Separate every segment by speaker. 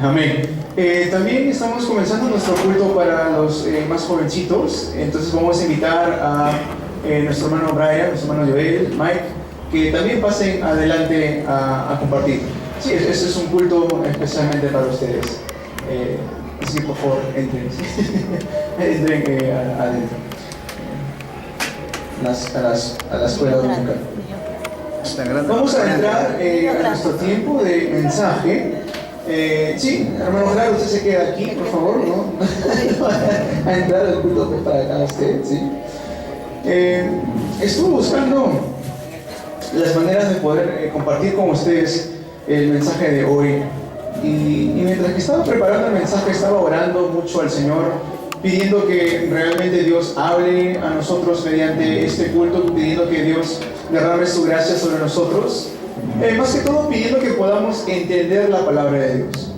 Speaker 1: Amén. También estamos comenzando nuestro culto para los más jovencitos, entonces vamos a invitar a nuestro hermano Brian, nuestro hermano Joel, Mike, que también pasen adelante a compartir. Sí, este es un culto especialmente para ustedes. Así que por favor, entren, entren adentro, a la escuela dominical. Vamos a entrar a nuestro tiempo de mensaje. Sí, hermano Gerardo, usted se queda aquí, por favor, ¿no? A entrar al culto para acá usted, ¿sí? Estuve buscando las maneras de poder compartir con ustedes el mensaje de hoy. Y mientras que estaba preparando el mensaje, estaba orando mucho al Señor, pidiendo que realmente Dios hable a nosotros mediante este culto, pidiendo que Dios derrame su gracia sobre nosotros. Más que todo pidiendo que podamos entender la palabra de Dios.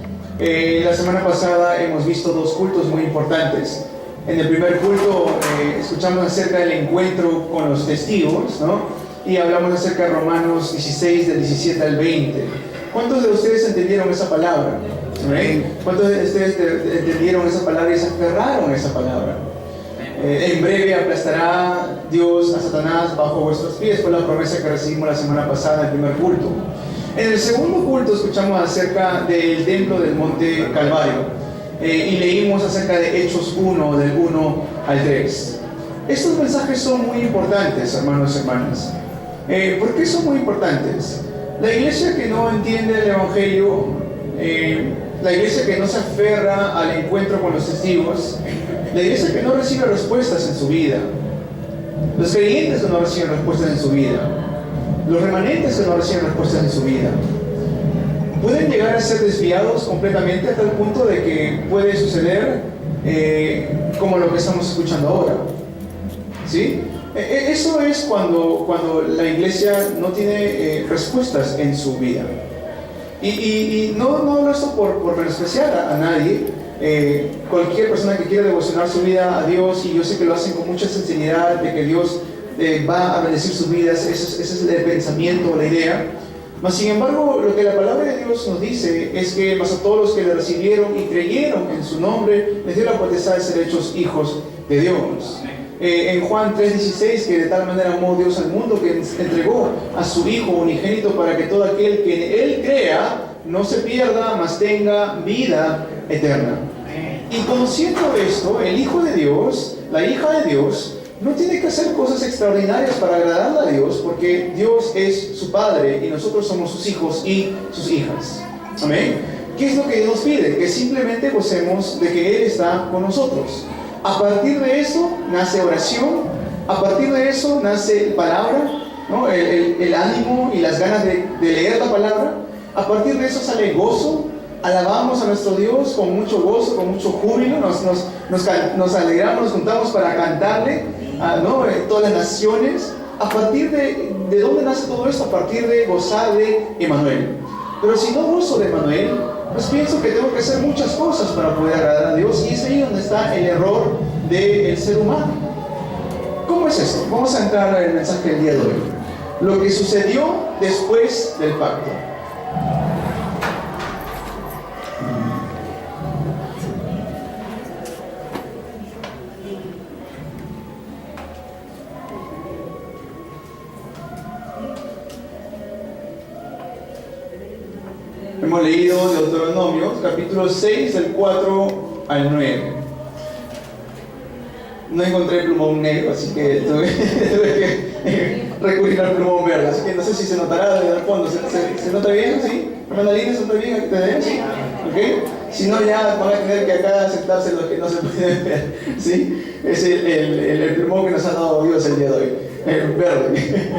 Speaker 1: La semana pasada hemos visto dos cultos muy importantes. En el primer culto escuchamos acerca del encuentro con los testigos, ¿no? Y hablamos acerca de Romanos 16, del 17 al 20. ¿Cuántos de ustedes entendieron esa palabra? ¿Sí? ¿Cuántos de ustedes entendieron esa palabra y se aferraron a esa palabra? En breve aplastará Dios a Satanás bajo vuestros pies, fue la promesa que recibimos la semana pasada en el primer culto. En el segundo culto escuchamos acerca del templo del monte Calvario y leímos acerca de Hechos 1, del 1 al 3. Estos mensajes son muy importantes, hermanos y hermanas. ¿Por qué son muy importantes? La iglesia que no entiende el Evangelio, la iglesia que no se aferra al encuentro con los testigos, la iglesia que no recibe respuestas en su vida, los creyentes que no reciben respuestas en su vida, los remanentes que no reciben respuestas en su vida, pueden llegar a ser desviados completamente hasta el punto de que puede suceder como lo que estamos escuchando ahora. ¿Sí? Eso es cuando la iglesia no tiene respuestas en su vida. Y no hablo esto por menospreciar a nadie. Cualquier persona que quiera devocionar su vida a Dios, y yo sé que lo hacen con mucha sinceridad de que Dios va a bendecir sus vidas, ese es el pensamiento, la idea. Mas sin embargo, lo que la palabra de Dios nos dice es que más a todos los que le recibieron y creyeron en su nombre, les dio la potestad de ser hechos hijos de Dios. En Juan 3:16, que de tal manera amó Dios al mundo que entregó a su Hijo unigénito para que todo aquel que en Él crea no se pierda, mas tenga vida eterna. Y conociendo esto, el Hijo de Dios, la hija de Dios, no tiene que hacer cosas extraordinarias para agradarle a Dios, porque Dios es su Padre y nosotros somos sus hijos y sus hijas. Amén. ¿Qué es lo que Dios nos pide? Que simplemente gocemos de que Él está con nosotros. A partir de eso nace oración, a partir de eso nace palabra, ¿no? el ánimo y las ganas de leer la palabra. A partir de eso sale gozo, alabamos a nuestro Dios con mucho gozo, con mucho júbilo, nos alegramos, nos juntamos para cantarle, ¿no? Todas las naciones. A partir de dónde nace todo esto, a partir de gozar de Emmanuel. Pero si no gozo de Emmanuel, pues pienso que tengo que hacer muchas cosas para poder agradar a Dios, y es ahí donde está el error del ser humano. ¿Cómo es esto? Vamos a entrar en el mensaje del día de hoy. Lo que sucedió después del pacto. Hemos leído Deuteronomio, capítulo 6, del 4 al 9. No encontré plumón negro, así que tuve que recurrir al plumón verde. Así que no sé si se notará desde el fondo. ¿Se nota bien? ¿Sí? ¿Hermana Lina, se nota bien? ¿Sí? ¿Okay? Si no, ya van a tener que acá aceptarse lo que no se puede ver. ¿Sí? Es el plumón que nos ha dado Dios el día de hoy. El verde.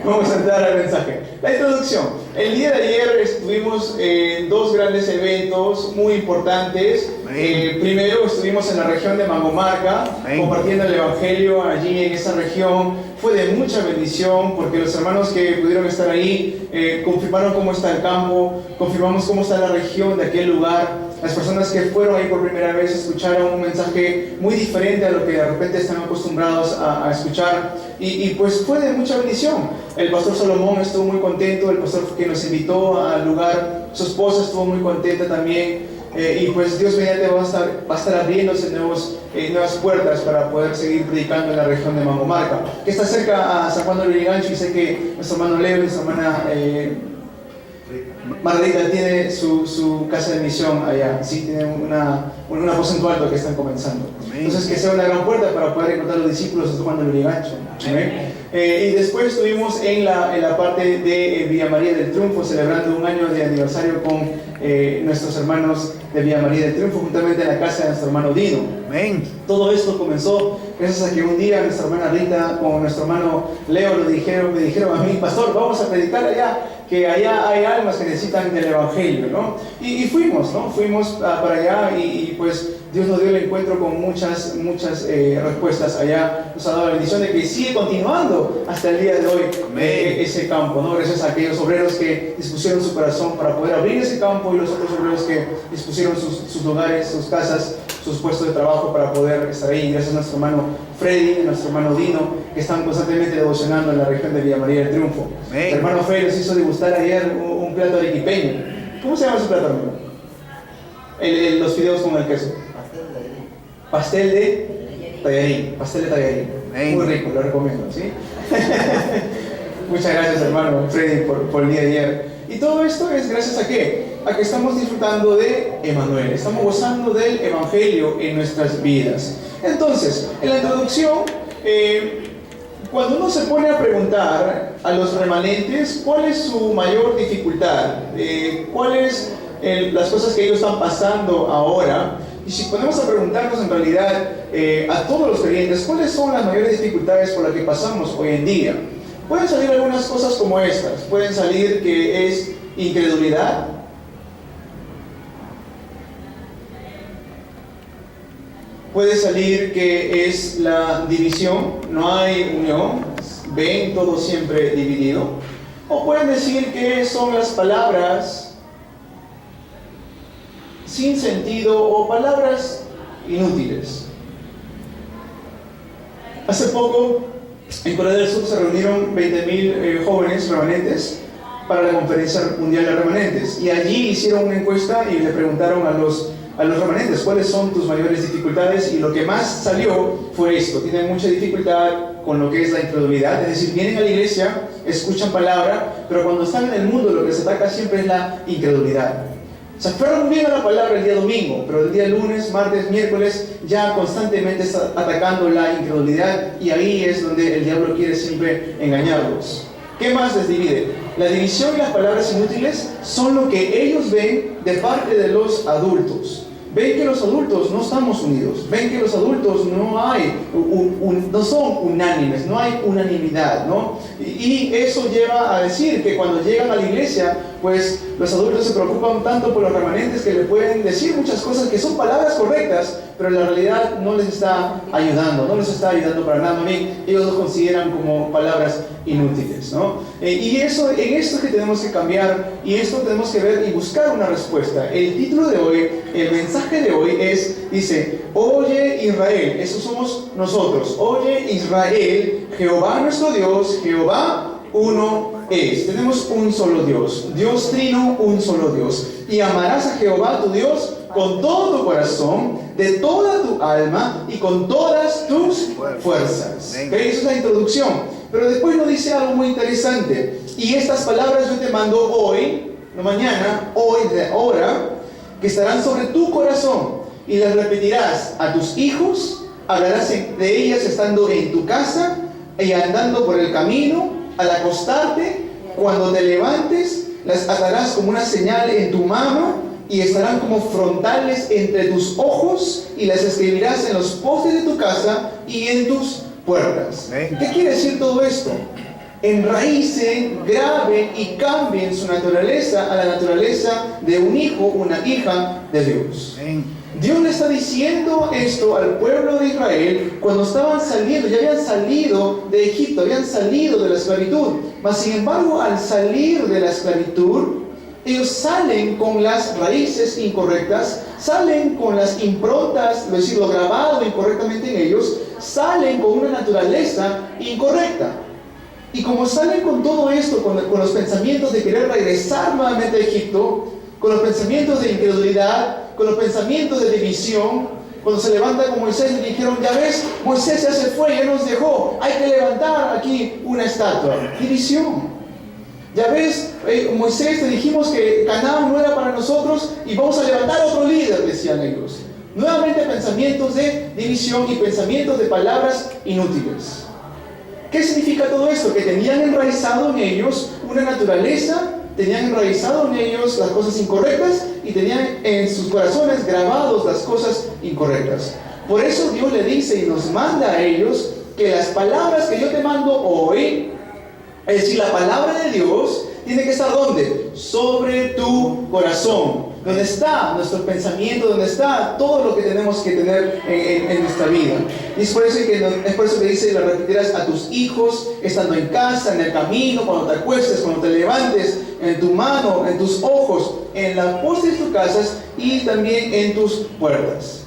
Speaker 1: Vamos a entrar al mensaje. La introducción. El día de ayer estuvimos en dos grandes eventos muy importantes. Primero estuvimos en la región de Mangomarca, compartiendo el Evangelio allí en esa región. Fue de mucha bendición porque los hermanos que pudieron estar ahí confirmaron cómo está el campo, confirmamos cómo está la región de aquel lugar. Las personas que fueron ahí por primera vez escucharon un mensaje muy diferente a lo que de repente están acostumbrados a escuchar, y pues fue de mucha bendición. El pastor Salomón estuvo muy contento, el pastor que nos invitó al lugar, su esposa estuvo muy contenta también. y pues Dios mediante va a estar abriéndose nuevas puertas para poder seguir predicando en la región de Mangomarca, que está cerca a San Juan de Lurigancho, y sé que nuestro hermano Leo y nuestra hermana Margarita tiene su casa de misión allá, sí, tiene un aposento alto que están comenzando. Entonces, que sea una gran puerta para poder encontrar los discípulos de San Juan de Lurigancho. Y después estuvimos en la parte de Villa María del Triunfo, celebrando un año de aniversario con nuestros hermanos de Villa María del Triunfo, juntamente en la casa de nuestro hermano Dino.
Speaker 2: Amén.
Speaker 1: Todo esto comenzó gracias a que un día nuestra hermana Rita con nuestro hermano Leo me dijeron a mí: pastor, vamos a predicar allá, que allá hay almas que necesitan del Evangelio, ¿no? Y fuimos, ¿no? Fuimos para allá y pues Dios nos dio el encuentro con muchas respuestas allá. Nos ha dado la bendición de que sigue continuando hasta el día de hoy ese campo, ¿no? Gracias a aquellos obreros que dispusieron su corazón para poder abrir ese campo, y los otros obreros que dispusieron sus lugares, sus casas, sus puestos de trabajo para poder estar ahí. Gracias a nuestro hermano Freddy, a nuestro hermano Dino, que están constantemente devocionando en la región de Villa María del Triunfo. El hermano Freddy nos hizo degustar ayer un plato arequipeño. ¿Cómo se llama ese plato, hermano? Los fideos con el queso. Pastel de tallarín. Pastel de tallarín. Muy rico, lo recomiendo, ¿sí? Muchas gracias, hermano Freddy, por el día de ayer. Y todo esto es gracias a ¿qué? A que estamos disfrutando de Emmanuel, estamos gozando del Evangelio en nuestras vidas. Entonces, en la introducción, cuando uno se pone a preguntar a los remanentes cuál es su mayor dificultad, cuáles las cosas que ellos están pasando ahora, y si ponemos a preguntarnos en realidad a todos los creyentes cuáles son las mayores dificultades por las que pasamos hoy en día, pueden salir algunas cosas como estas. Pueden salir que es incredulidad, puede salir que es la división, no hay unión, ven todo siempre dividido, o pueden decir que son las palabras sin sentido o palabras inútiles. Hace poco en Corea del Sur se reunieron 20.000 jóvenes remanentes para la Conferencia Mundial de Remanentes, y allí hicieron una encuesta y le preguntaron a los remanentes cuáles son tus mayores dificultades, y lo que más salió fue esto: tienen mucha dificultad con lo que es la incredulidad, es decir, vienen a la iglesia, escuchan palabra, pero cuando están en el mundo lo que se ataca siempre es la incredulidad. Se aferran muy bien a la palabra el día domingo, pero el día lunes, martes, miércoles ya constantemente está atacando la incredulidad, y ahí es donde el diablo quiere siempre engañarlos. ¿Qué más les divide? La división y las palabras inútiles son lo que ellos ven de parte de los adultos. Ven que los adultos no estamos unidos, ven que los adultos no son unánimes, no hay unanimidad, ¿no? Y eso lleva a decir que cuando llegan a la iglesia, pues los adultos se preocupan tanto por los remanentes que le pueden decir muchas cosas que son palabras correctas, pero en la realidad no les está ayudando para nada. Ellos los consideran como palabras inútiles, ¿no? Y en esto es que tenemos que cambiar, y esto tenemos que ver y buscar una respuesta. El título de hoy, el mensaje de hoy dice: oye Israel, eso somos nosotros. Oye Israel, Jehová nuestro Dios, Jehová uno es. Tenemos un solo Dios, Dios trino, un solo Dios. Y amarás a Jehová tu Dios con todo tu corazón, de toda tu alma y con todas tus fuerzas. ¿Okay? Esa es la introducción. Pero después nos dice algo muy interesante: y estas palabras yo te mando hoy, no mañana, hoy, de ahora, que estarán sobre tu corazón, y las repetirás a tus hijos, hablarás de ellas estando en tu casa y andando por el camino, al acostarte, cuando te levantes, las atarás como una señal en tu mano, y estarán como frontales entre tus ojos, y las escribirás en los postes de tu casa y en tus puertas. ¿Qué quiere decir todo esto? Enraícen, graben y cambien su naturaleza a la naturaleza de un hijo, una hija de Dios. Dios le está diciendo esto al pueblo de Israel cuando estaban saliendo, ya habían salido de Egipto, habían salido de la esclavitud. Mas sin embargo, al salir de la esclavitud, ellos salen con las raíces incorrectas, salen con las improntas, es decir, lo grabado incorrectamente en ellos, salen con una naturaleza incorrecta. Y como salen con todo esto, con los pensamientos de querer regresar nuevamente a Egipto, con los pensamientos de incredulidad, con los pensamientos de división. Cuando se levanta con Moisés y dijeron, ya ves, Moisés ya se fue, ya nos dejó, hay que levantar aquí una estatua. División. Ya ves, Moisés, te dijimos que Canaán no era para nosotros y vamos a levantar otro líder, decían ellos. Nuevamente pensamientos de división y pensamientos de palabras inútiles. ¿Qué significa todo esto? Que tenían enraizado en ellos una naturaleza, tenían enraizado en ellos las cosas incorrectas y tenían en sus corazones grabados las cosas incorrectas. Por eso Dios le dice y nos manda a ellos que las palabras que yo te mando hoy, es decir, la palabra de Dios, tiene que estar ¿dónde? Sobre tu corazón. Donde está nuestro pensamiento, donde está todo lo que tenemos que tener en nuestra vida. Y es por eso que dice, lo repetirás a tus hijos, estando en casa, en el camino, cuando te acuestes, cuando te levantes, en tu mano, en tus ojos, en la posta de tus casas y también en tus puertas.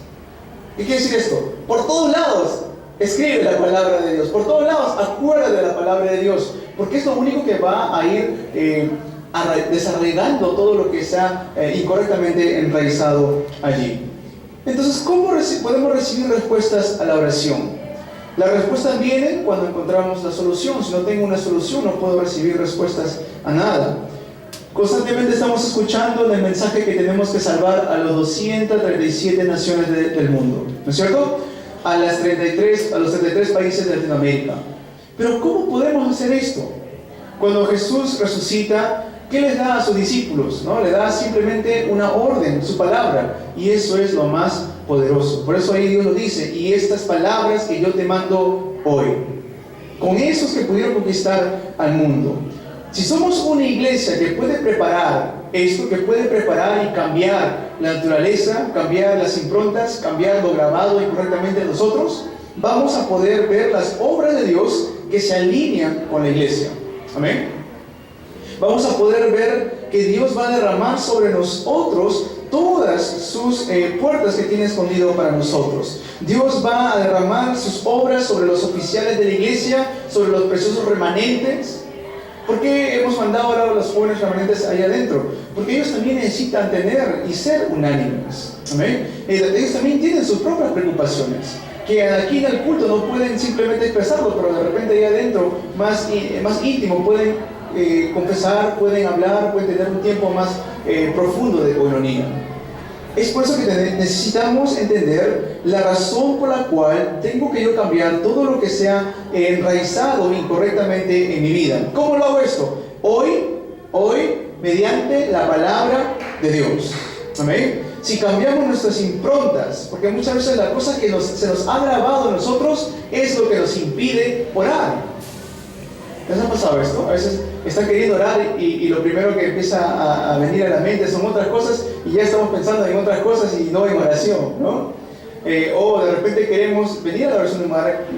Speaker 1: ¿Qué quiere decir esto? Por todos lados, escribe la palabra de Dios. Por todos lados, acuérdate de la palabra de Dios. Porque es lo único que va a ir desarraigando todo lo que está incorrectamente enraizado allí. Entonces, ¿cómo podemos recibir respuestas a la oración? Las respuestas vienen cuando encontramos la solución. Si no tengo una solución, no puedo recibir respuestas a nada. Constantemente estamos escuchando el mensaje que tenemos que salvar a los 237 naciones del mundo, ¿no es cierto? A los 33 países de Latinoamérica. Pero ¿cómo podemos hacer esto? Cuando Jesús resucita, ¿qué les da a sus discípulos? ¿No? Le da simplemente una orden, su palabra, y eso es lo más poderoso. Por eso ahí Dios lo dice, y estas palabras que yo te mando hoy, con esos que pudieron conquistar al mundo. Si somos una iglesia que puede preparar esto, que puede preparar y cambiar la naturaleza, cambiar las improntas, cambiar lo grabado incorrectamente en nosotros, vamos a poder ver las obras de Dios que se alinean con la iglesia. Amén. Vamos a poder ver que Dios va a derramar sobre nosotros todas sus puertas que tiene escondido para nosotros. Dios va a derramar sus obras sobre los oficiales de la iglesia, sobre los preciosos remanentes. ¿Por qué hemos mandado ahora a los jóvenes remanentes allá adentro? Porque ellos también necesitan tener y ser unánimes. ¿Amén? Ellos también tienen sus propias preocupaciones, que aquí en el culto no pueden simplemente expresarlo, pero de repente allá adentro, más íntimo, pueden confesar, pueden hablar, pueden tener un tiempo más profundo de coinonía. Es por eso que necesitamos entender la razón por la cual tengo que yo cambiar todo lo que sea enraizado incorrectamente en mi vida. ¿Cómo lo hago esto? Hoy, mediante la palabra de Dios. Amén. Si cambiamos nuestras improntas, porque muchas veces la cosa que se nos ha grabado en nosotros es lo que nos impide orar. ¿Les ha pasado esto? A veces están queriendo orar y lo primero que empieza a venir a la mente son otras cosas y ya estamos pensando en otras cosas y no en oración, ¿no? O de repente queremos venir a la oración de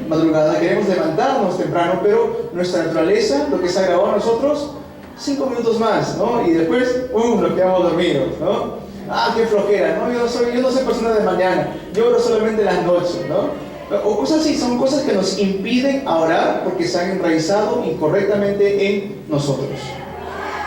Speaker 1: madrugada, queremos levantarnos temprano, pero nuestra naturaleza, lo que se ha grabado a nosotros, 5 minutos más, ¿no? Y después, nos quedamos dormidos, ¿no? Ah, qué flojera, ¿no? Yo no soy persona de mañana, yo oro solamente las noches, ¿no? O cosas así, son cosas que nos impiden a orar porque se han enraizado incorrectamente en nosotros.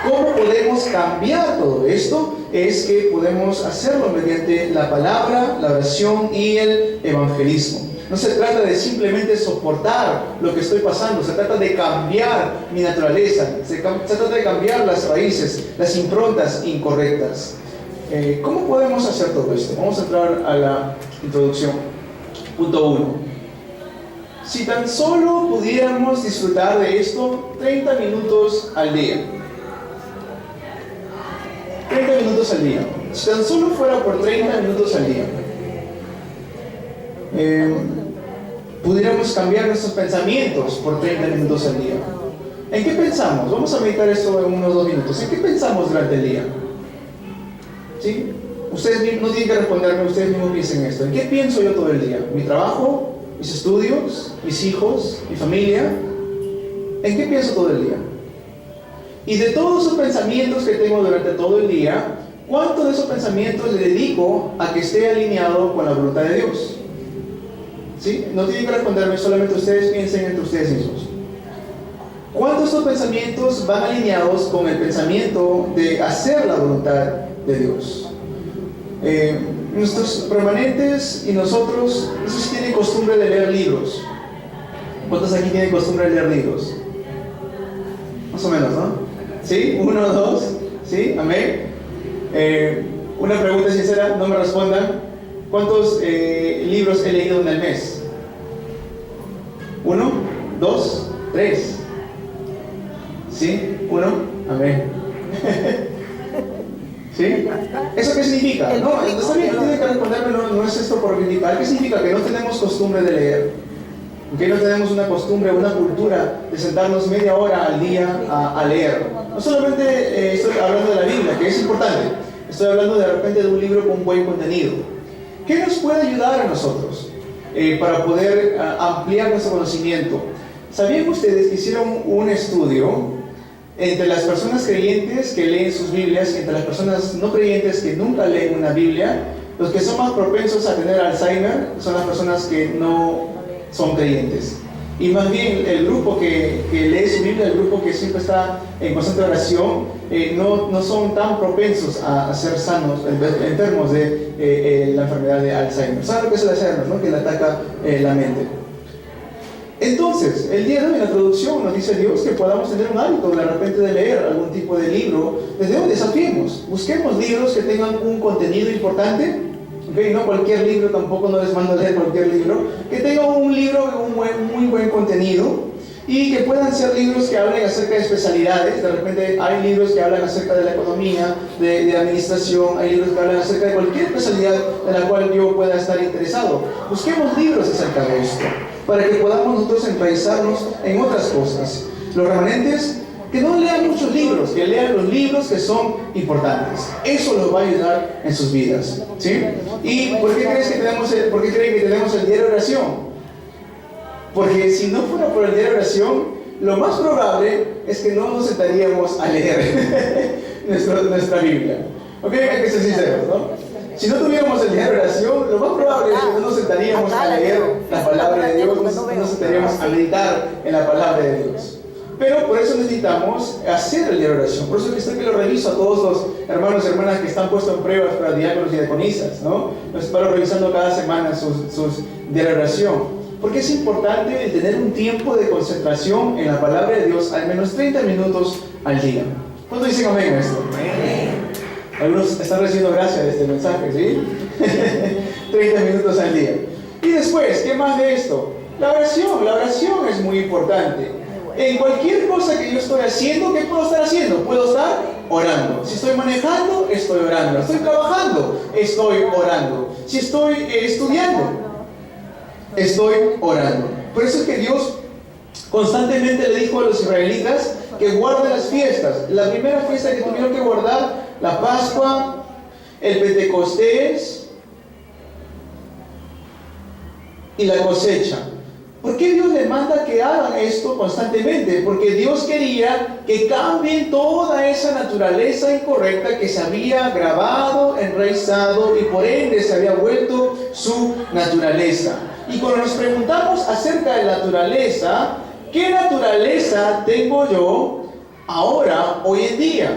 Speaker 1: ¿Cómo podemos cambiar todo esto? Es que podemos hacerlo mediante la palabra, la oración y el evangelismo. No se trata de simplemente soportar lo que estoy pasando, se trata de cambiar mi naturaleza, se trata de cambiar las raíces, las improntas incorrectas. ¿Cómo podemos hacer todo esto? Vamos a entrar a la introducción. Punto 1. Si tan solo pudiéramos disfrutar de esto 30 minutos al día. 30 minutos al día. Si tan solo fuera por 30 minutos al día. Pudiéramos cambiar nuestros pensamientos por 30 minutos al día. ¿En qué pensamos? Vamos a meditar esto en unos 2 minutos. ¿En qué pensamos durante el día? ¿Sí? Ustedes no tienen que responderme, ustedes mismos piensen esto. ¿En qué pienso yo todo el día? ¿Mi trabajo? ¿Mis estudios? ¿Mis hijos? ¿Mi familia? ¿En qué pienso todo el día? Y de todos esos pensamientos que tengo durante todo el día, ¿cuántos de esos pensamientos le dedico a que esté alineado con la voluntad de Dios? ¿Sí? No tienen que responderme, solamente ustedes piensen entre ustedes mismos. ¿Cuántos de estos pensamientos van alineados con el pensamiento de hacer la voluntad de Dios? Nuestros remanentes y nosotros, no sé si tienen costumbre de leer libros. ¿Cuántos aquí tienen costumbre de leer libros? Más o menos, ¿no? ¿Sí? 1, 2, ¿sí? Amén. Una pregunta sincera, no me respondan. ¿Cuántos libros he leído en el mes? 1, 2, 3. ¿Sí? 1, amén. ¿Sí? ¿Eso qué significa? No, está bien, no tiene que responderme, no es esto por criticar. ¿Qué significa? Que no tenemos costumbre de leer. Que no tenemos una costumbre, una cultura de sentarnos media hora al día a leer. No solamente estoy hablando de la Biblia, que es importante. Estoy hablando de repente de un libro con buen contenido. ¿Qué nos puede ayudar a nosotros para poder ampliar nuestro conocimiento? ¿Sabían ustedes que hicieron un estudio entre las personas creyentes que leen sus Biblias y entre las personas no creyentes que nunca leen una Biblia? Los que son más propensos a tener Alzheimer son las personas que no son creyentes. Y más bien el grupo que lee su Biblia, el grupo que siempre está en constante oración, no son tan propensos a ser sanos, enfermos de la enfermedad de Alzheimer. ¿Saben lo que es el Alzheimer, no? Que le ataca la mente. Entonces, el día de hoy en la introducción nos dice Dios que podamos tener un hábito de repente de leer algún tipo de libro. Desde hoy desafiemos, busquemos libros que tengan un contenido importante. Okay, no cualquier libro, tampoco no les mando a leer cualquier libro, que tenga un libro con muy buen contenido y que puedan ser libros que hablen acerca de especialidades. De repente hay libros que hablan acerca de la economía, de administración, hay libros que hablan acerca de cualquier especialidad en la cual yo pueda estar interesado. Busquemos libros acerca de esto, para que podamos nosotros enraizarnos en otras cosas. Los remanentes, que no lean muchos libros, que lean los libros que son importantes. Eso los va a ayudar en sus vidas, ¿sí? ¿Y por qué creen que tenemos el diario de oración? Porque si no fuera por el diario de oración, lo más probable es que no nos sentaríamos a leer nuestra Biblia. ¿Ok? Hay que ser sinceros, ¿no? Si no tuviéramos el diario de oración, lo más probable es que no nos sentaríamos a leer la palabra de Dios, no nos sentaríamos a meditar en la palabra de Dios. Pero por eso necesitamos hacer el diario de oración. Por eso es que lo reviso a todos los hermanos y hermanas que están puestos en pruebas para diáconos y diaconisas, ¿no? Los paro revisando cada semana sus diarios de oración. Porque es importante el tener un tiempo de concentración en la palabra de Dios, al menos 30 minutos al día. ¿Cuántos dicen amén a esto? Amén. Algunos están recibiendo gracia de este mensaje, ¿sí? 30 minutos al día. Y después, ¿qué más de esto? La oración es muy importante. En cualquier cosa que yo estoy haciendo, ¿qué puedo estar haciendo? Puedo estar orando. Si estoy manejando, estoy orando. Estoy trabajando, estoy orando. Si estoy estudiando, estoy orando. Por eso es que Dios constantemente le dijo a los israelitas que guarden las fiestas. La primera fiesta que tuvieron que guardar, la Pascua, el Pentecostés y la cosecha. ¿Por qué Dios les manda que hagan esto constantemente? Porque Dios quería que cambien toda esa naturaleza incorrecta que se había grabado, enraizado y por ende se había vuelto su naturaleza. Y cuando nos preguntamos acerca de la naturaleza, ¿qué naturaleza tengo yo ahora, hoy en día?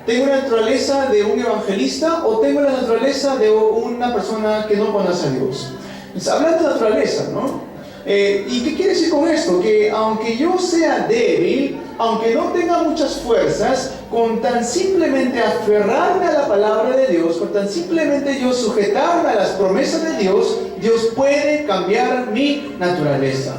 Speaker 1: ¿Tengo la naturaleza de un evangelista o tengo la naturaleza de una persona que no conoce a Dios? Entonces, hablando de naturaleza, ¿no? ¿Y qué quiere decir con esto? Que aunque yo sea débil, aunque no tenga muchas fuerzas, con tan simplemente aferrarme a la palabra de Dios, con tan simplemente yo sujetarme a las promesas de Dios, Dios puede cambiar mi naturaleza.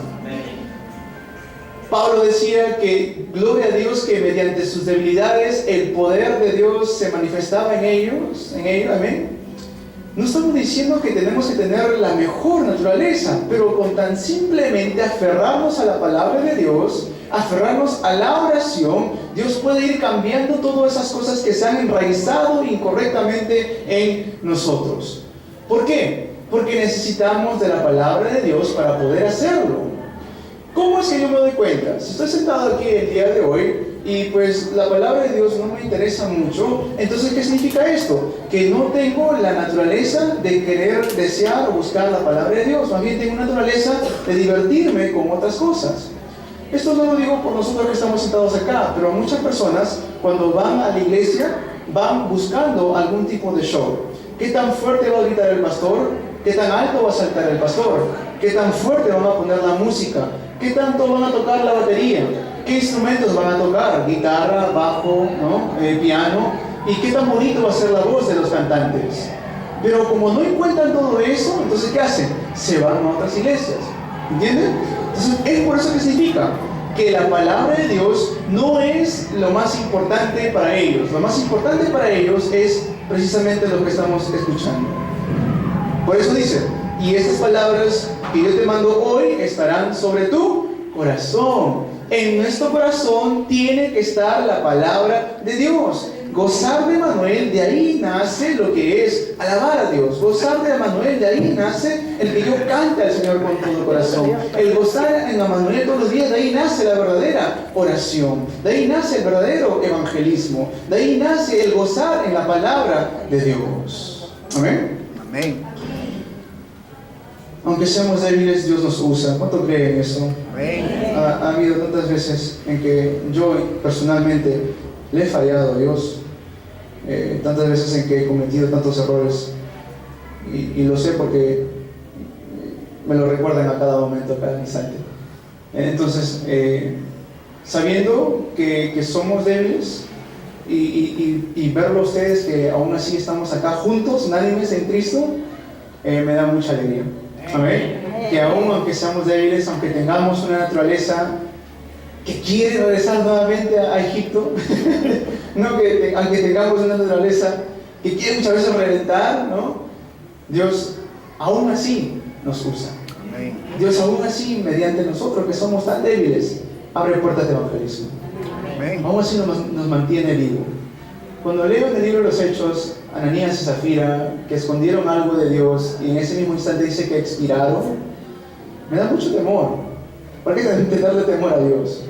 Speaker 1: Pablo decía que gloria a Dios que mediante sus debilidades el poder de Dios se manifestaba en ellos, amén. No estamos diciendo que tenemos que tener la mejor naturaleza, pero con tan simplemente aferrarnos a la palabra de Dios, aferrarnos a la oración, Dios puede ir cambiando todas esas cosas que se han enraizado incorrectamente en nosotros. ¿Por qué? Porque necesitamos de la palabra de Dios para poder hacerlo. ¿Cómo es que yo me doy cuenta? Si estoy sentado aquí el día de hoy y pues la palabra de Dios no me interesa mucho, entonces ¿qué significa esto? Que no tengo la naturaleza de querer, desear o buscar la palabra de Dios, más bien tengo una naturaleza de divertirme con otras cosas. Esto no lo digo por nosotros que estamos sentados acá, pero muchas personas cuando van a la iglesia van buscando algún tipo de show. ¿Qué tan fuerte va a gritar el pastor? ¿Qué tan alto va a saltar el pastor? ¿Qué tan fuerte van a poner la música? ¿Qué tanto van a tocar la batería? ¿Qué instrumentos van a tocar? Guitarra, bajo, ¿no? Piano. ¿Y qué tan bonito va a ser la voz de los cantantes? Pero como no encuentran todo eso, entonces ¿qué hacen? Se van a otras iglesias. ¿Entienden? Entonces es por eso que significa que la palabra de Dios no es lo más importante para ellos. Lo más importante para ellos es precisamente lo que estamos escuchando. Por eso dice, y estas palabras que yo te mando hoy estarán sobre tu corazón. En nuestro corazón tiene que estar la palabra de Dios. Gozar de Emmanuel, de ahí nace lo que es alabar a Dios. Gozar de Emmanuel, de ahí nace el que yo cante al Señor con todo corazón. El gozar en Emmanuel todos los días, de ahí nace la verdadera oración. De ahí nace el verdadero evangelismo. De ahí nace el gozar en la palabra de Dios. Amén.
Speaker 2: Amén.
Speaker 1: Aunque seamos débiles, Dios nos usa. ¿Cuánto creen eso?
Speaker 2: Amén.
Speaker 1: Ha habido tantas veces en que yo personalmente le he fallado a Dios. Tantas veces en que he cometido tantos errores. Y lo sé porque me lo recuerdan a cada momento, a cada instante. Entonces, sabiendo que somos débiles y verlo a ustedes que aún así estamos acá juntos, unánimes en Cristo, me da mucha alegría. Amén. Que aún aunque seamos débiles, aunque tengamos una naturaleza que quiere regresar nuevamente a Egipto, no que aunque tengamos una naturaleza que quiere muchas veces reventar, ¿no? Dios aún así nos usa.
Speaker 2: Amén.
Speaker 1: Dios aún así, mediante nosotros que somos tan débiles, abre puertas de evangelismo.
Speaker 2: Amén.
Speaker 1: Aún así nos mantiene vivo. Cuando leo en el libro de los Hechos, Ananías y Zafira, que escondieron algo de Dios y en ese mismo instante dice que expiraron, me da mucho temor. ¿Por qué darle temor a Dios?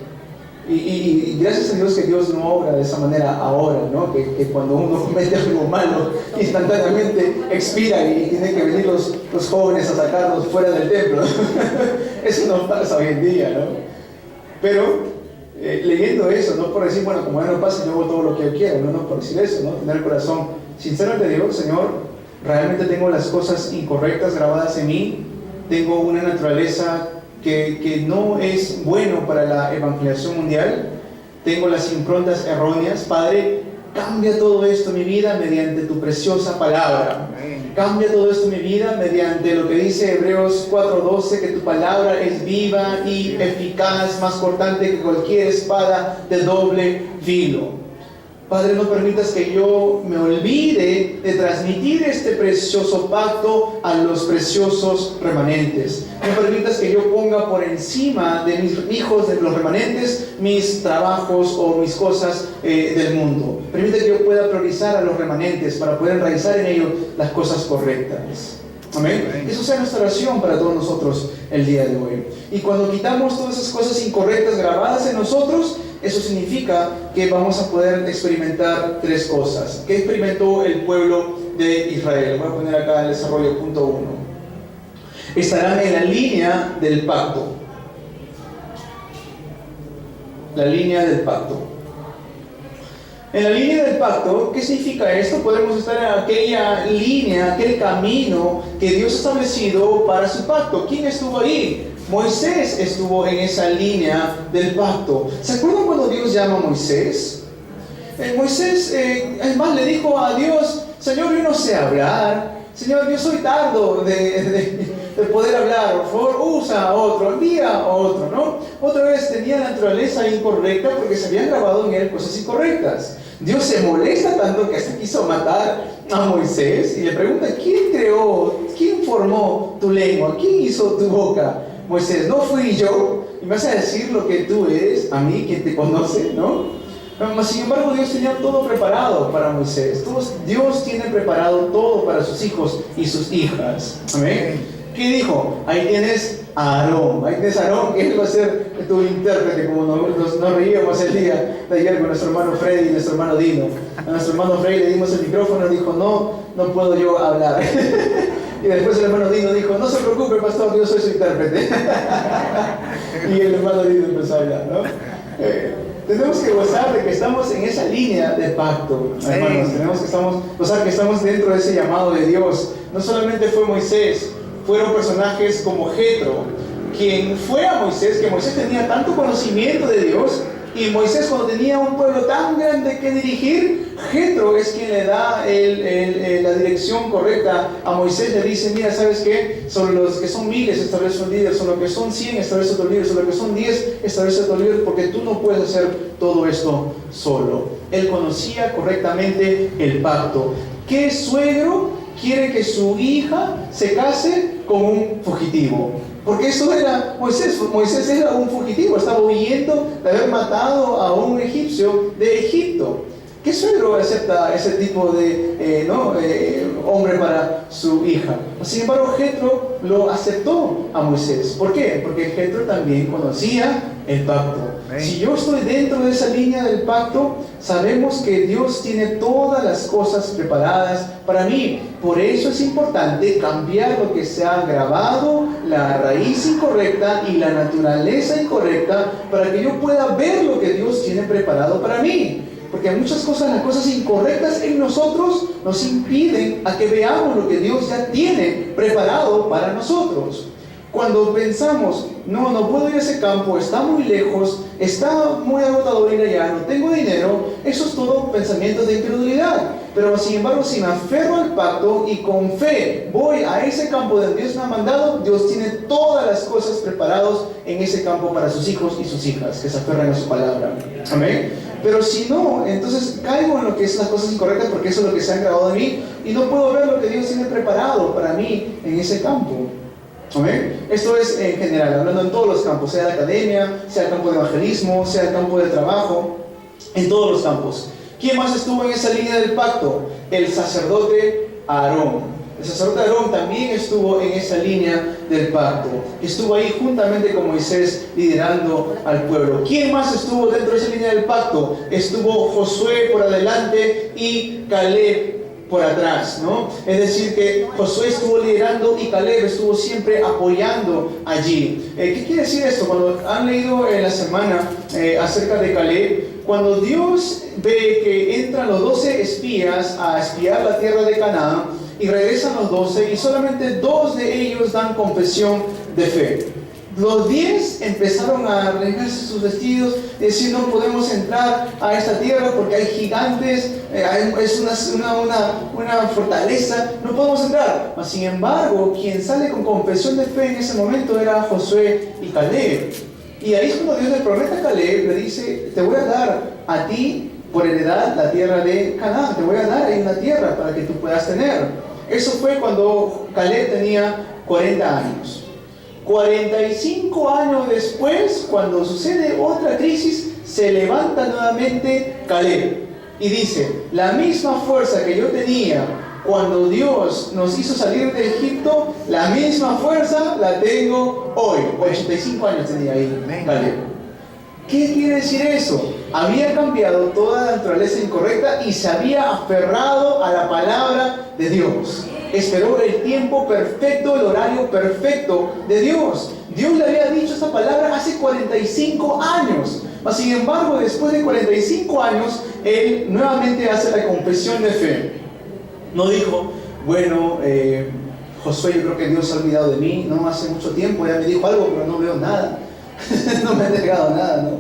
Speaker 1: Y gracias a Dios que Dios no obra de esa manera ahora, ¿no? Que cuando uno comete algo malo, instantáneamente expira y tienen que venir los jóvenes a sacarlos fuera del templo. Eso no pasa hoy en día, ¿no? Pero leyendo eso, no por decir, bueno, como ya no pasa, yo hago todo lo que yo quiero, no por decir eso, ¿no? Tener el corazón sincero ante Dios. Señor, realmente tengo las cosas incorrectas grabadas en mí, tengo una naturaleza que no es bueno para la evangelización mundial, tengo las improntas erróneas. Padre, cambia todo esto en mi vida mediante tu preciosa palabra. Cambia todo esto en mi vida mediante lo que dice Hebreos 4:12, que tu palabra es viva y eficaz, más cortante que cualquier espada de doble filo. Padre, no permitas que yo me olvide de transmitir este precioso pacto a los preciosos remanentes. No permitas que yo ponga por encima de mis hijos, de los remanentes, mis trabajos o mis cosas del mundo. Permite que yo pueda priorizar a los remanentes para poder enraizar en ellos las cosas correctas. Amén.
Speaker 2: Amén.
Speaker 1: Eso sea nuestra oración para todos nosotros el día de hoy. Y cuando quitamos todas esas cosas incorrectas grabadas en nosotros, eso significa que vamos a poder experimentar tres cosas. ¿Qué experimentó el pueblo de Israel? Voy a poner acá el desarrollo, punto 1. Estarán en la línea del pacto. La línea del pacto. En la línea del pacto, ¿qué significa esto? Podemos estar en aquella línea, aquel camino que Dios ha establecido para su pacto. ¿Quién estuvo ahí? Moisés estuvo en esa línea del pacto. ¿Se acuerdan cuando Dios llama a Moisés? Moisés, además le dijo a Dios, Señor, yo no sé hablar. Señor, yo soy tardo de poder hablar. Por favor, usa a otro, envía a otro, ¿no? Otra vez tenía la naturaleza incorrecta porque se habían grabado en él cosas incorrectas. Dios se molesta tanto que hasta quiso matar a Moisés y le pregunta, ¿quién creó, quién formó tu lengua? ¿Quién hizo tu boca? Moisés, no fui yo. Y me vas a decir lo que tú eres, a mí, quien te conoce, ¿no? Sin embargo, Dios tenía todo preparado para Moisés. Dios tiene preparado todo para sus hijos y sus hijas. Amén. ¿Qué dijo? Ahí tienes a Aarón. Ahí tienes a Aarón, que él va a ser tu intérprete, como nos reíamos el día de ayer con nuestro hermano Freddy y nuestro hermano Dino. A nuestro hermano Freddy le dimos el micrófono y dijo, no puedo yo hablar. Y después el hermano Dino dijo, no se preocupe, pastor, yo soy su intérprete. Y el hermano Dino empezó a hablar, ¿no? tenemos que gozar de que estamos en esa línea de pacto, hermanos. Tenemos que gozar que estamos dentro de ese llamado de Dios. No solamente fue Moisés, fueron personajes como Jetro, quien fue a Moisés, que Moisés tenía tanto conocimiento de Dios, y Moisés, cuando tenía un pueblo tan grande que dirigir, Jetro es quien le da la dirección correcta a Moisés. Le dice: mira, ¿sabes qué? Sobre los que son 1000 establece un líder, sobre los que son 100 establece otro líder, sobre los que son 10 establece otro líder, porque tú no puedes hacer todo esto solo. Él conocía correctamente el pacto. ¿Qué suegro quiere que su hija se case con un fugitivo? Porque eso era Moisés. Moisés era un fugitivo, estaba huyendo de haber matado a un egipcio de Egipto. ¿Qué suegro acepta ese tipo de hombre para su hija? Sin embargo, Jetro lo aceptó a Moisés. ¿Por qué? Porque Jetro también conocía el pacto. Si yo estoy dentro de esa línea del pacto, sabemos que Dios tiene todas las cosas preparadas para mí. Por eso es importante cambiar lo que se ha grabado, la raíz incorrecta y la naturaleza incorrecta, para que yo pueda ver lo que Dios tiene preparado para mí. Porque muchas cosas, las cosas incorrectas en nosotros nos impiden a que veamos lo que Dios ya tiene preparado para nosotros. Cuando pensamos, no puedo ir a ese campo, está muy lejos, está muy agotador ir allá, no tengo dinero, eso es todo pensamientos de incredulidad. Pero sin embargo, si me aferro al pacto y con fe voy a ese campo donde Dios me ha mandado, Dios tiene todas las cosas preparadas en ese campo para sus hijos y sus hijas que se aferran a su palabra. Amén. Pero si no, entonces caigo en lo que es las cosas incorrectas, porque eso es lo que se ha grabado de mí, y no puedo ver lo que Dios tiene preparado para mí en ese campo. ¿Amén? Esto es en general, hablando en todos los campos, sea la academia, sea el campo de evangelismo, sea el campo de trabajo, en todos los campos. ¿Quién más estuvo en esa línea del pacto? El sacerdote Aarón. El sacerdote Aarón también estuvo en esa línea del pacto. Estuvo ahí juntamente con Moisés liderando al pueblo. ¿Quién más estuvo dentro de esa línea del pacto? Estuvo Josué por adelante y Caleb por atrás, ¿no? Es decir, que Josué estuvo liderando y Caleb estuvo siempre apoyando allí. ¿Qué quiere decir esto? Cuando han leído en la semana acerca de Caleb, cuando Dios ve que entran los 12 espías a espiar la tierra de Canaán y regresan los 12 y solamente 2 de ellos dan confesión de fe. Los 10 empezaron a arreglarse sus vestidos y decir: no podemos entrar a esta tierra porque hay gigantes, es una fortaleza, no podemos entrar. Mas sin embargo, quien sale con confesión de fe en ese momento era Josué y Caleb. Y ahí es cuando Dios le promete a Caleb, le dice: te voy a dar a ti por heredad la tierra de Canaán, te voy a dar ahí una tierra para que tú puedas tener. Eso fue cuando Caleb tenía 40 años. 45 años después, cuando sucede otra crisis, se levanta nuevamente Caleb y dice: la misma fuerza que yo tenía cuando Dios nos hizo salir de Egipto, la misma fuerza la tengo hoy. 85 años tenía ahí Caleb. ¿Qué quiere decir eso? Había cambiado toda la naturaleza incorrecta y se había aferrado a la palabra de Dios. Esperó el tiempo perfecto, el horario perfecto de Dios. Dios le había dicho esta palabra hace 45 años. Mas sin embargo, después de 45 años, él nuevamente hace la confesión de fe. No dijo: bueno, Josué, yo creo que Dios se ha olvidado de mí, no, hace mucho tiempo ya me dijo algo, pero no veo nada. No me ha entregado nada, ¿no?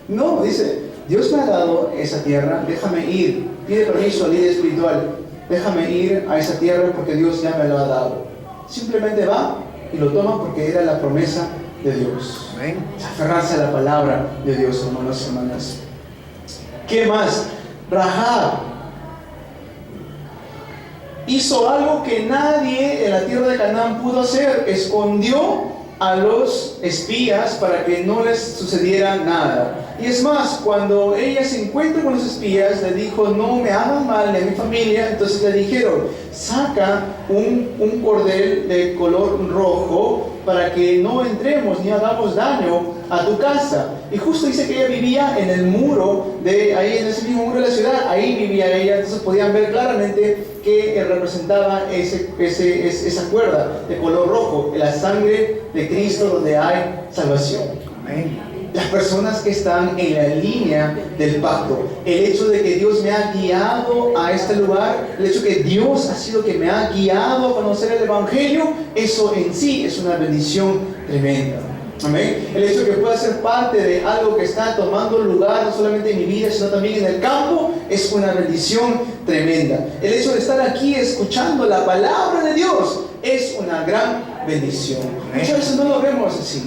Speaker 1: No, dice: Dios me ha dado esa tierra, déjame ir. Pide permiso al líder espiritual: déjame ir a esa tierra porque Dios ya me lo ha dado. Simplemente va y lo toma porque era la promesa de Dios. Amén. Aferrarse a la palabra de Dios, hermanos y hermanas. ¿Qué más? Rahab hizo algo que nadie en la tierra de Canaán pudo hacer. Escondió a los espías para que no les sucediera nada. Y es más, cuando ella se encuentra con los espías, le dijo: no me hagan mal ni a mi familia. Entonces le dijeron: saca un cordel de color rojo para que no entremos ni hagamos daño a tu casa. Y justo dice que ella vivía en el muro ahí en ese mismo muro de la ciudad, ahí vivía ella. Entonces podían ver claramente que representaba esa cuerda de color rojo, la sangre de Cristo, donde hay salvación. Amén. las personas que están en la línea del pacto. El hecho de que Dios me ha guiado a este lugar, el hecho de que Dios ha sido que me ha guiado a conocer el Evangelio, eso en sí es una bendición tremenda. Amén. El hecho de que pueda ser parte de algo que está tomando lugar no solamente en mi vida, sino también en el campo, es una bendición tremenda. El hecho de estar aquí escuchando la palabra de Dios es una gran bendición. Muchas veces no lo vemos así.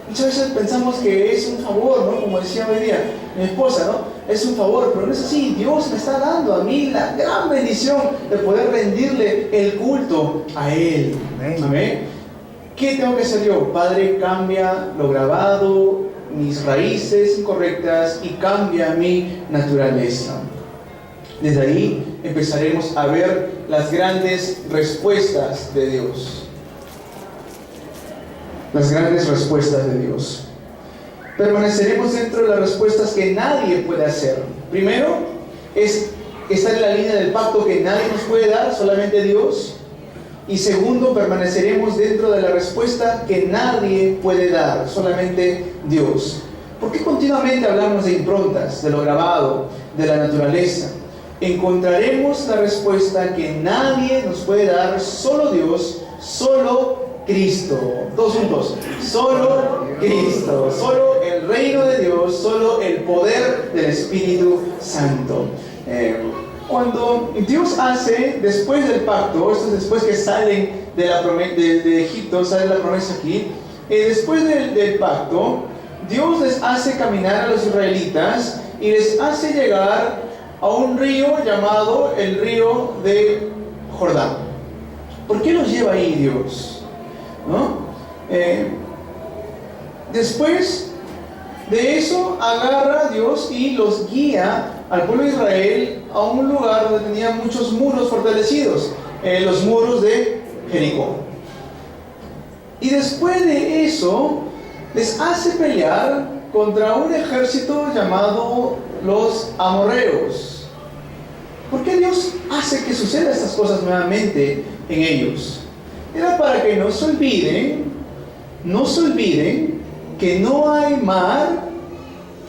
Speaker 1: Muchas veces pensamos que es un favor, ¿no? Como decía hoy día mi esposa, ¿no? Es un favor, pero no es así. Dios me está dando a mí la gran bendición de poder rendirle el culto a Él. Amén. ¿Qué tengo que hacer yo? Padre, cambia lo grabado, mis raíces incorrectas y cambia mi naturaleza. Desde ahí empezaremos a ver las grandes respuestas de Dios. Las grandes respuestas de Dios. Permaneceremos dentro de las respuestas que nadie puede hacer. Primero, es estar en la línea del pacto que nadie nos puede dar, solamente Dios. Y segundo, permaneceremos dentro de la respuesta que nadie puede dar, solamente Dios. ¿Por qué continuamente hablamos de improntas, de lo grabado, de la naturaleza? Encontraremos la respuesta que nadie nos puede dar, solo Dios, solo Cristo. Todos juntos. Solo Cristo, solo el reino de Dios, solo el poder del Espíritu Santo. Cuando Dios hace, después del pacto, esto es después que salen de Egipto, sale la promesa aquí, después del pacto, Dios les hace caminar a los israelitas y les hace llegar a un río llamado el río de Jordán. ¿Por qué los lleva ahí Dios? ¿No? Después de eso, agarra a Dios y los guía al pueblo de Israel a un lugar donde tenía muchos muros fortalecidos, los muros de Jericó. Y después de eso, les hace pelear contra un ejército llamado los amorreos. ¿Por qué Dios hace que sucedan estas cosas nuevamente en ellos? Era para que no se olviden que no hay mar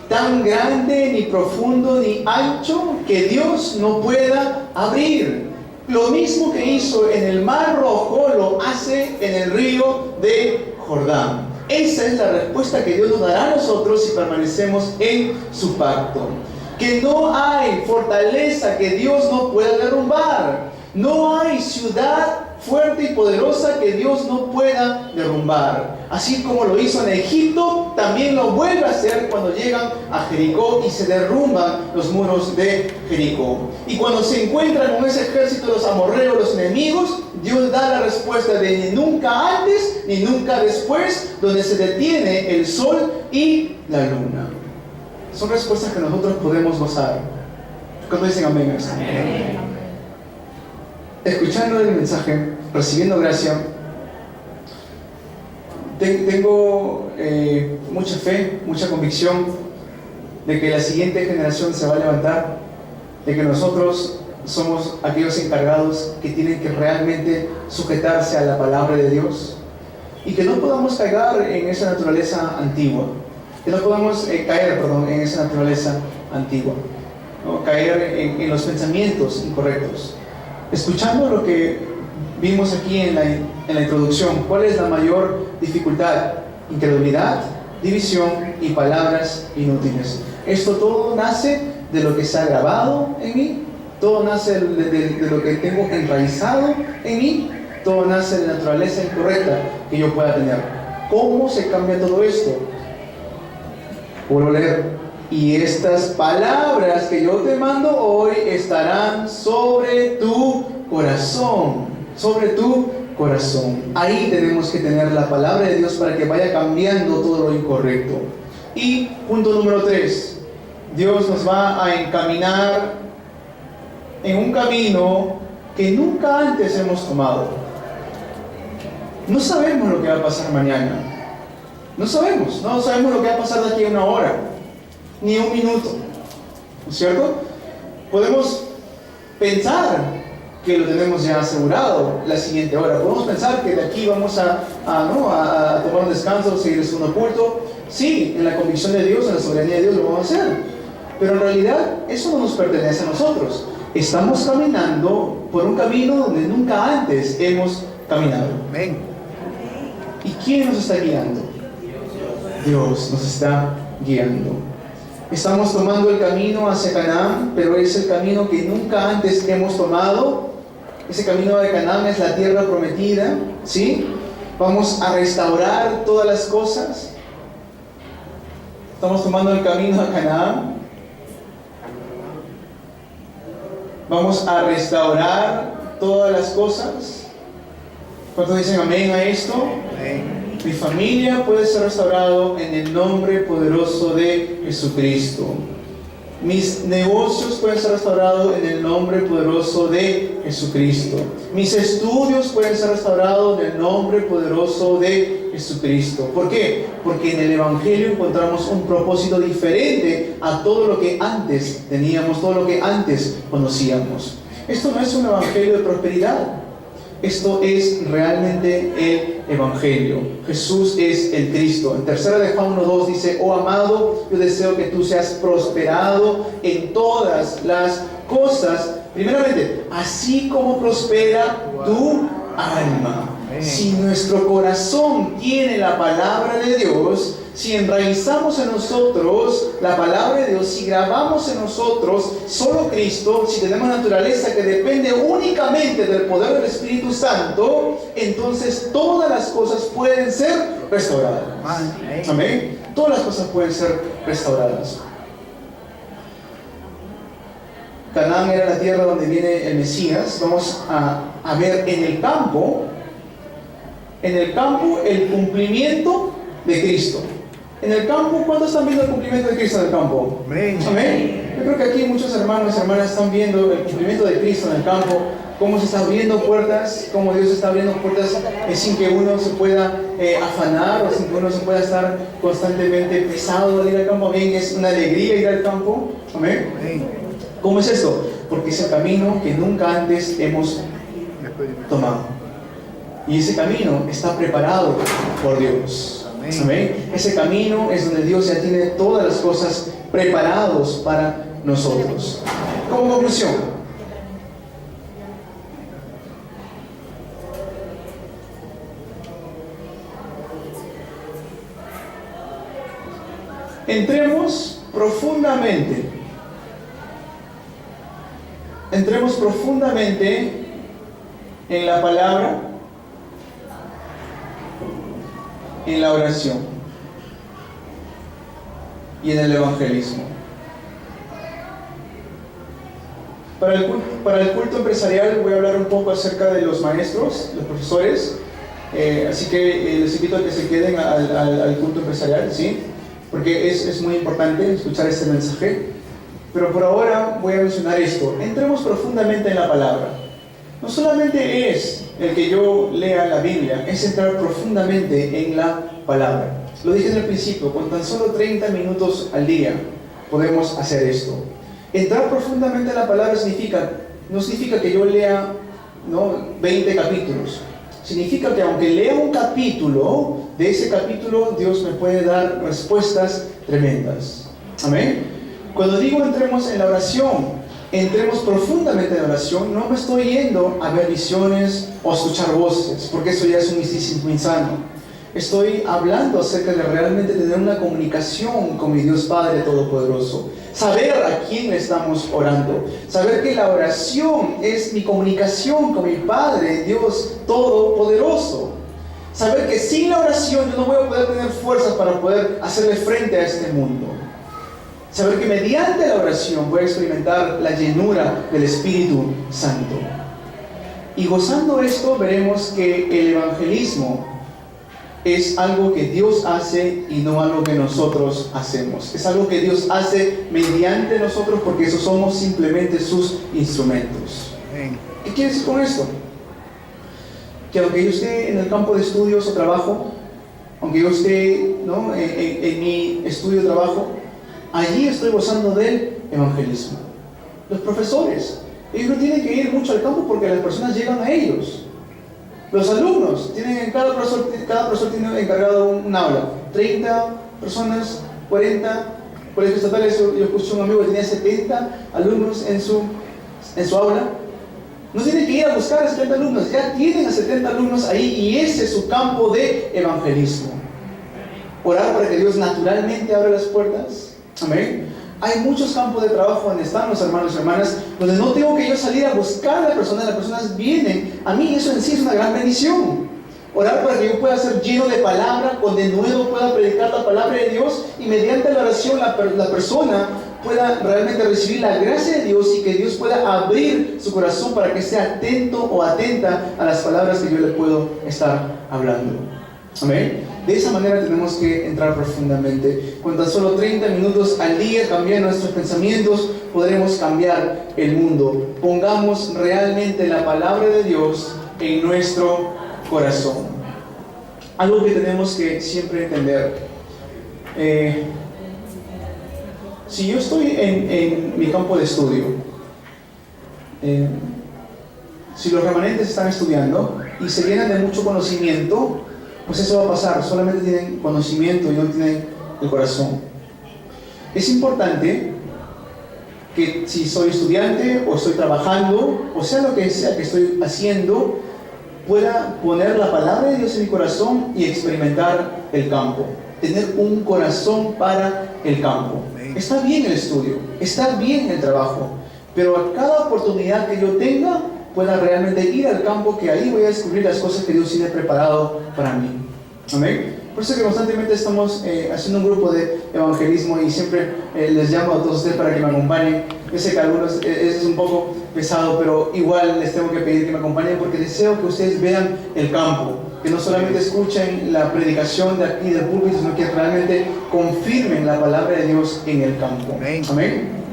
Speaker 1: tan grande, ni profundo, ni ancho que Dios no pueda abrir. Lo mismo que hizo en el Mar Rojo, lo hace en el río de Jordán. Esa es la respuesta que Dios nos dará a nosotros si permanecemos en su pacto. Que no hay fortaleza que Dios no pueda derrumbar. No hay ciudad fuerte y poderosa que Dios no pueda derrumbar. Así como lo hizo en Egipto, también lo vuelve a hacer cuando llegan a Jericó y se derrumban los muros de Jericó. Y cuando se encuentran con ese ejército de los amorreos, los enemigos, Dios da la respuesta de ni nunca antes ni nunca después, donde se detiene el sol y la luna. Son respuestas que nosotros podemos gozar. ¿Cuándo dicen amén a esto? Amén. Escuchando el mensaje, recibiendo gracia, tengo mucha fe, mucha convicción de que la siguiente generación se va a levantar, de que nosotros somos aquellos encargados que tienen que realmente sujetarse a la palabra de Dios y que no podamos caer en esa naturaleza antigua, que no podamos caer en esa naturaleza antigua, ¿no? Caer en los pensamientos incorrectos. Escuchando lo que vimos aquí en la introducción, ¿cuál es la mayor dificultad? Incredulidad, división y palabras inútiles. Esto todo nace de lo que se ha grabado en mí, todo nace de lo que tengo enraizado en mí, todo nace de la naturaleza incorrecta que yo pueda tener. ¿Cómo se cambia todo esto? Vuelvo a leer. Y estas palabras que yo te mando hoy estarán sobre tu corazón. Sobre tu corazón. Ahí tenemos que tener la palabra de Dios para que vaya cambiando todo lo incorrecto. Y punto número 3. Dios nos va a encaminar en un camino que nunca antes hemos tomado. No sabemos lo que va a pasar mañana. No sabemos lo que va a pasar de aquí a una hora. Ni un minuto, ¿no es cierto? Podemos pensar que lo tenemos ya asegurado la siguiente hora. Podemos pensar que de aquí vamos a tomar un descanso, seguir el segundo culto. Sí, en la convicción de Dios, en la soberanía de Dios lo vamos a hacer. Pero en realidad eso no nos pertenece a nosotros. Estamos caminando por un camino donde nunca antes hemos caminado.
Speaker 2: Amén.
Speaker 1: ¿Y quién nos está guiando? Dios nos está guiando. Estamos tomando el camino hacia Canaán, pero es el camino que nunca antes hemos tomado. Ese camino de Canaán es la tierra prometida, ¿sí? Vamos a restaurar todas las cosas. Estamos tomando el camino a Canaán. Vamos a restaurar todas las cosas. ¿Cuántos dicen amén a esto?
Speaker 2: Amén.
Speaker 1: Mi familia puede ser restaurado en el nombre poderoso de Jesucristo. Mis negocios pueden ser restaurados en el nombre poderoso de Jesucristo. Mis estudios pueden ser restaurados en el nombre poderoso de Jesucristo. ¿Por qué? Porque en el Evangelio encontramos un propósito diferente a todo lo que antes teníamos, todo lo que antes conocíamos. Esto no es un Evangelio de prosperidad. Esto es realmente el Evangelio. Jesús es el Cristo. En 3 de Juan 1:2 dice: oh amado, yo deseo que tú seas prosperado en todas las cosas. Primeramente, así como prospera tu alma. Si nuestro corazón tiene la palabra de Dios, si enraizamos en nosotros la palabra de Dios, si grabamos en nosotros solo Cristo, si tenemos naturaleza que depende únicamente del poder del Espíritu Santo, entonces todas las cosas pueden ser restauradas. Amén. Todas las cosas pueden ser restauradas. Canaán era la tierra donde viene el Mesías. Vamos a ver en el campo el cumplimiento de Cristo. En el campo, ¿cuántos están viendo el cumplimiento de Cristo en el campo?
Speaker 2: Amén.
Speaker 1: Amén. Yo creo que aquí muchos hermanos y hermanas están viendo el cumplimiento de Cristo en el campo, cómo se está abriendo puertas, cómo Dios está abriendo puertas sin que uno se pueda afanar o sin que uno se pueda estar constantemente pesado al ir al campo. Amén. Es una alegría ir al campo. Amén.
Speaker 2: Amén.
Speaker 1: ¿Cómo es esto? Porque es el camino que nunca antes hemos tomado. Y ese camino está preparado por Dios.
Speaker 2: Amén.
Speaker 1: Amén. Ese camino es donde Dios ya tiene todas las cosas preparadas para nosotros. Como conclusión, entremos profundamente en la palabra, en la oración y en el evangelismo. Para el culto empresarial voy a hablar un poco acerca de los maestros, los profesores, así que les invito a que se queden al culto empresarial, ¿sí? Porque es muy importante escuchar este mensaje. Pero por ahora voy a mencionar esto. Entremos profundamente en la palabra. No solamente es el que yo lea la Biblia, es entrar profundamente en la palabra. Lo dije en el principio, con tan solo 30 minutos al día podemos hacer esto. Entrar profundamente en la palabra no significa que yo lea 20 capítulos. Significa que aunque lea un capítulo, de ese capítulo Dios me puede dar respuestas tremendas. Amén. Cuando digo entremos en la oración, entremos profundamente en la oración, no me estoy yendo a ver visiones o a escuchar voces, porque eso ya es un misticismo insano. Estoy hablando acerca de realmente tener una comunicación con mi Dios Padre Todopoderoso. Saber a quién le estamos orando. Saber que la oración es mi comunicación con mi Padre, Dios Todopoderoso. Saber que sin la oración yo no voy a poder tener fuerzas para poder hacerle frente a este mundo. Saber que mediante la oración voy a experimentar la llenura del Espíritu Santo. Y gozando esto, veremos que el evangelismo es algo que Dios hace y no algo que nosotros hacemos. Es algo que Dios hace mediante nosotros, porque eso somos simplemente sus instrumentos. ¿Qué quiere decir con esto? Que aunque yo esté en el campo de estudios o trabajo, aunque yo esté en mi estudio o trabajo, allí estoy gozando del evangelismo. Los profesores Ellos no tienen que ir mucho al campo porque las personas llegan a ellos. Los alumnos, cada profesor tiene encargado un aula. 30 personas, 40, colegios estatales, yo escuché a un amigo que tenía 70 alumnos en su aula. No tienen que ir a buscar a 70 alumnos, ya tienen a 70 alumnos ahí y ese es su campo de evangelismo. Orar para que Dios naturalmente abra las puertas. Amén. Hay muchos campos de trabajo donde están los hermanos y hermanas, donde no tengo que yo salir a buscar a las personas vienen. A mí eso en sí es una gran bendición. Orar para que yo pueda ser lleno de palabra, con de nuevo pueda predicar la palabra de Dios y mediante la oración la persona pueda realmente recibir la gracia de Dios y que Dios pueda abrir su corazón para que esté atento o atenta a las palabras que yo le puedo estar hablando. Amén. De esa manera tenemos que entrar profundamente. Con tan solo 30 minutos al día, cambiar nuestros pensamientos, podremos cambiar el mundo. Pongamos realmente la palabra de Dios en nuestro corazón. Algo que tenemos que siempre entender. Si yo estoy en mi campo de estudio, si los remanentes están estudiando y se llenan de mucho conocimiento, pues eso va a pasar, solamente tienen conocimiento y no tienen el corazón. Es importante que si soy estudiante o estoy trabajando, o sea lo que sea que estoy haciendo, pueda poner la palabra de Dios en mi corazón y experimentar el campo. Tener un corazón para el campo. Está bien el estudio, está bien el trabajo, pero a cada oportunidad que yo tenga, pueda realmente ir al campo, que ahí voy a descubrir las cosas que Dios tiene preparado para mí. Amén. Por eso que constantemente estamos haciendo un grupo de evangelismo y siempre les llamo a todos ustedes para que me acompañen. Yo sé que a algunos es un poco pesado, pero igual les tengo que pedir que me acompañen porque deseo que ustedes vean el campo, que no solamente escuchen la predicación de aquí del púlpito, sino que realmente confirmen la palabra de Dios en el campo. Amén.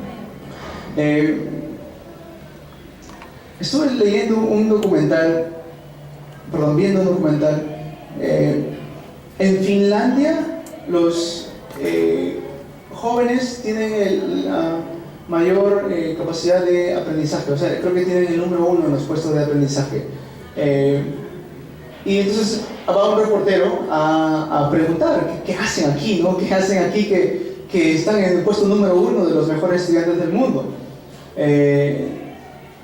Speaker 1: Estuve viendo un documental. En Finlandia, los jóvenes tienen la mayor capacidad de aprendizaje, o sea, creo que tienen el número 1 en los puestos de aprendizaje. Y entonces va un reportero a preguntar, ¿qué hacen aquí? ¿No? ¿Qué hacen aquí que están en el puesto número 1 de los mejores estudiantes del mundo?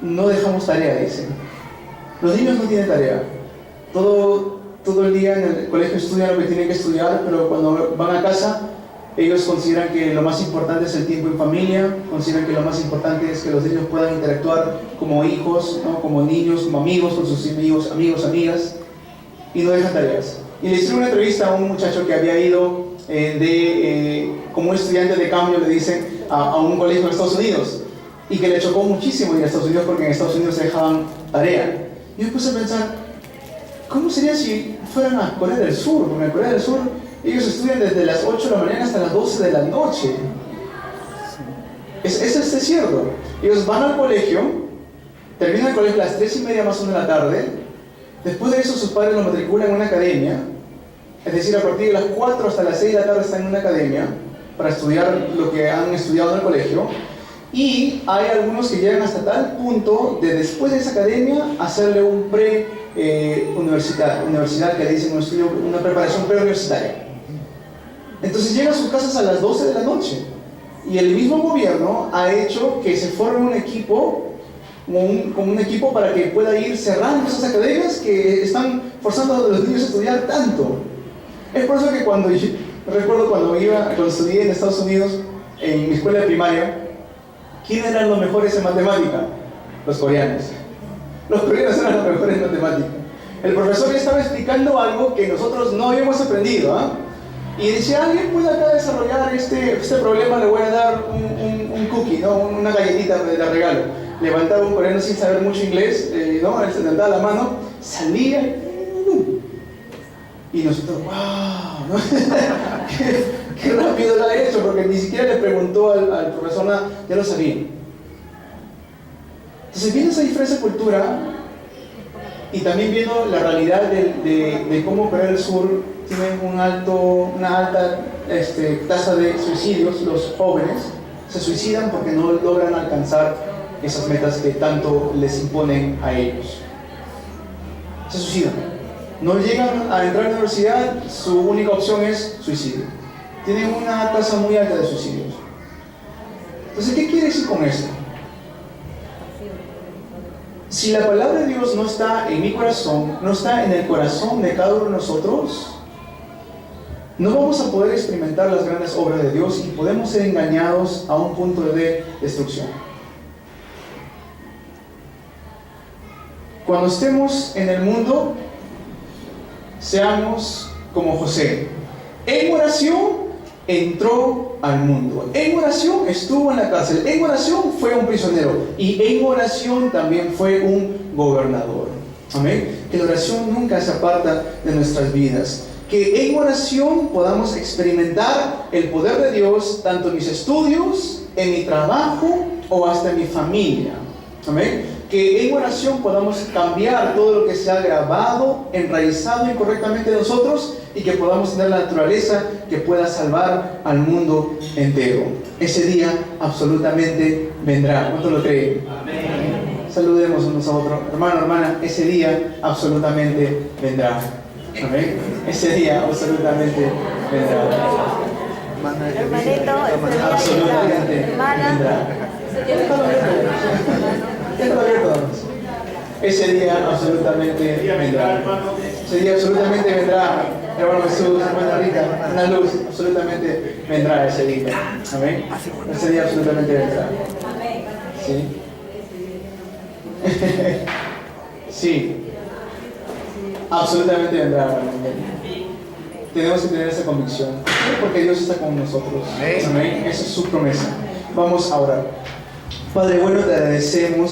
Speaker 1: No dejamos tarea, dicen. Los niños no tienen tarea. Todo el día en el colegio estudian lo que tienen que estudiar, pero cuando van a casa, ellos consideran que lo más importante es el tiempo en familia, consideran que lo más importante es que los niños puedan interactuar como hijos, ¿no? Como niños, como amigos, con sus amigos, amigas, y no dejan tareas. Y le hicieron una entrevista a un muchacho que había ido como un estudiante de cambio, le dicen, a un colegio en Estados Unidos, y que le chocó muchísimo ir a Estados Unidos porque en Estados Unidos se dejaban tarea. Y yo me puse a pensar, ¿cómo sería si fueran a Corea del Sur? Porque en Corea del Sur ellos estudian desde las 8 de la mañana hasta las 12 de la noche. Eso es cierto. Ellos van al colegio, terminan el colegio a las 3:30 más o menos de la tarde. Después de eso sus padres los matriculan en una academia. Es decir, a partir de las 4 hasta las 6 de la tarde están en una academia para estudiar lo que han estudiado en el colegio. Y hay algunos que llegan hasta tal punto de después de esa academia hacerle un universidad que le dicen un estudio, una preparación preuniversitaria. Entonces llegan a sus casas a las 12 de la noche y el mismo gobierno ha hecho que se forme un equipo, como un equipo para que pueda ir cerrando esas academias que están forzando a los niños a estudiar tanto. Es por eso que recuerdo cuando estudié en Estados Unidos en mi escuela de primaria, ¿quiénes eran los mejores en matemática? Los coreanos. Los coreanos eran los mejores en matemática. El profesor le estaba explicando algo que nosotros no habíamos aprendido, ¿eh? Y decía, ¿alguien puede acá desarrollar este problema? Le voy a dar un cookie, ¿no? Una galletita de regalo. Levantaba un coreano sin saber mucho inglés, ¿no? Él se levantaba la mano, salía y nosotros, ¡wow! ¿no? qué rápido lo ha hecho, porque ni siquiera le preguntó al profesor nada, ya lo sabía. Entonces, viendo esa diferencia de cultura y también viendo la realidad de cómo Corea del Sur tiene una alta tasa de suicidios, los jóvenes se suicidan porque no logran alcanzar esas metas que tanto les imponen a ellos. Se suicidan. No llegan a entrar a la universidad, su única opción es suicidio. Tienen una tasa muy alta de suicidios. Entonces, ¿qué quiere decir con esto? Si la palabra de Dios no está en mi corazón, no está en el corazón de cada uno de nosotros, no vamos a poder experimentar las grandes obras de Dios y podemos ser engañados a un punto de destrucción. Cuando estemos en el mundo, seamos como José. En oración entró al mundo. En oración estuvo en la cárcel. En oración fue un prisionero. Y en oración también fue un gobernador. Amén. Que la oración nunca se aparta de nuestras vidas. Que en oración podamos experimentar el poder de Dios tanto en mis estudios, en mi trabajo o hasta en mi familia. Amén. Que en oración podamos cambiar todo lo que se ha grabado, enraizado incorrectamente de nosotros y que podamos tener la naturaleza que pueda salvar al mundo entero. Ese día absolutamente vendrá. ¿Cuánto lo creen? Amén. Saludemos unos a otros. Hermano, hermana, ese día absolutamente vendrá. Amén. Ese día absolutamente vendrá.
Speaker 2: Hermanito,
Speaker 1: absolutamente vendrá. Ese día absolutamente vendrá. Ese día absolutamente vendrá. Hermano Jesús, hermana Rita, una luz, absolutamente vendrá ese día. Amén. Ese día absolutamente vendrá. ¿Sí? Sí. Absolutamente vendrá. Tenemos que tener esa convicción. Porque Dios está con nosotros. Amén. Esa es su promesa. Vamos a orar. Padre bueno, te agradecemos.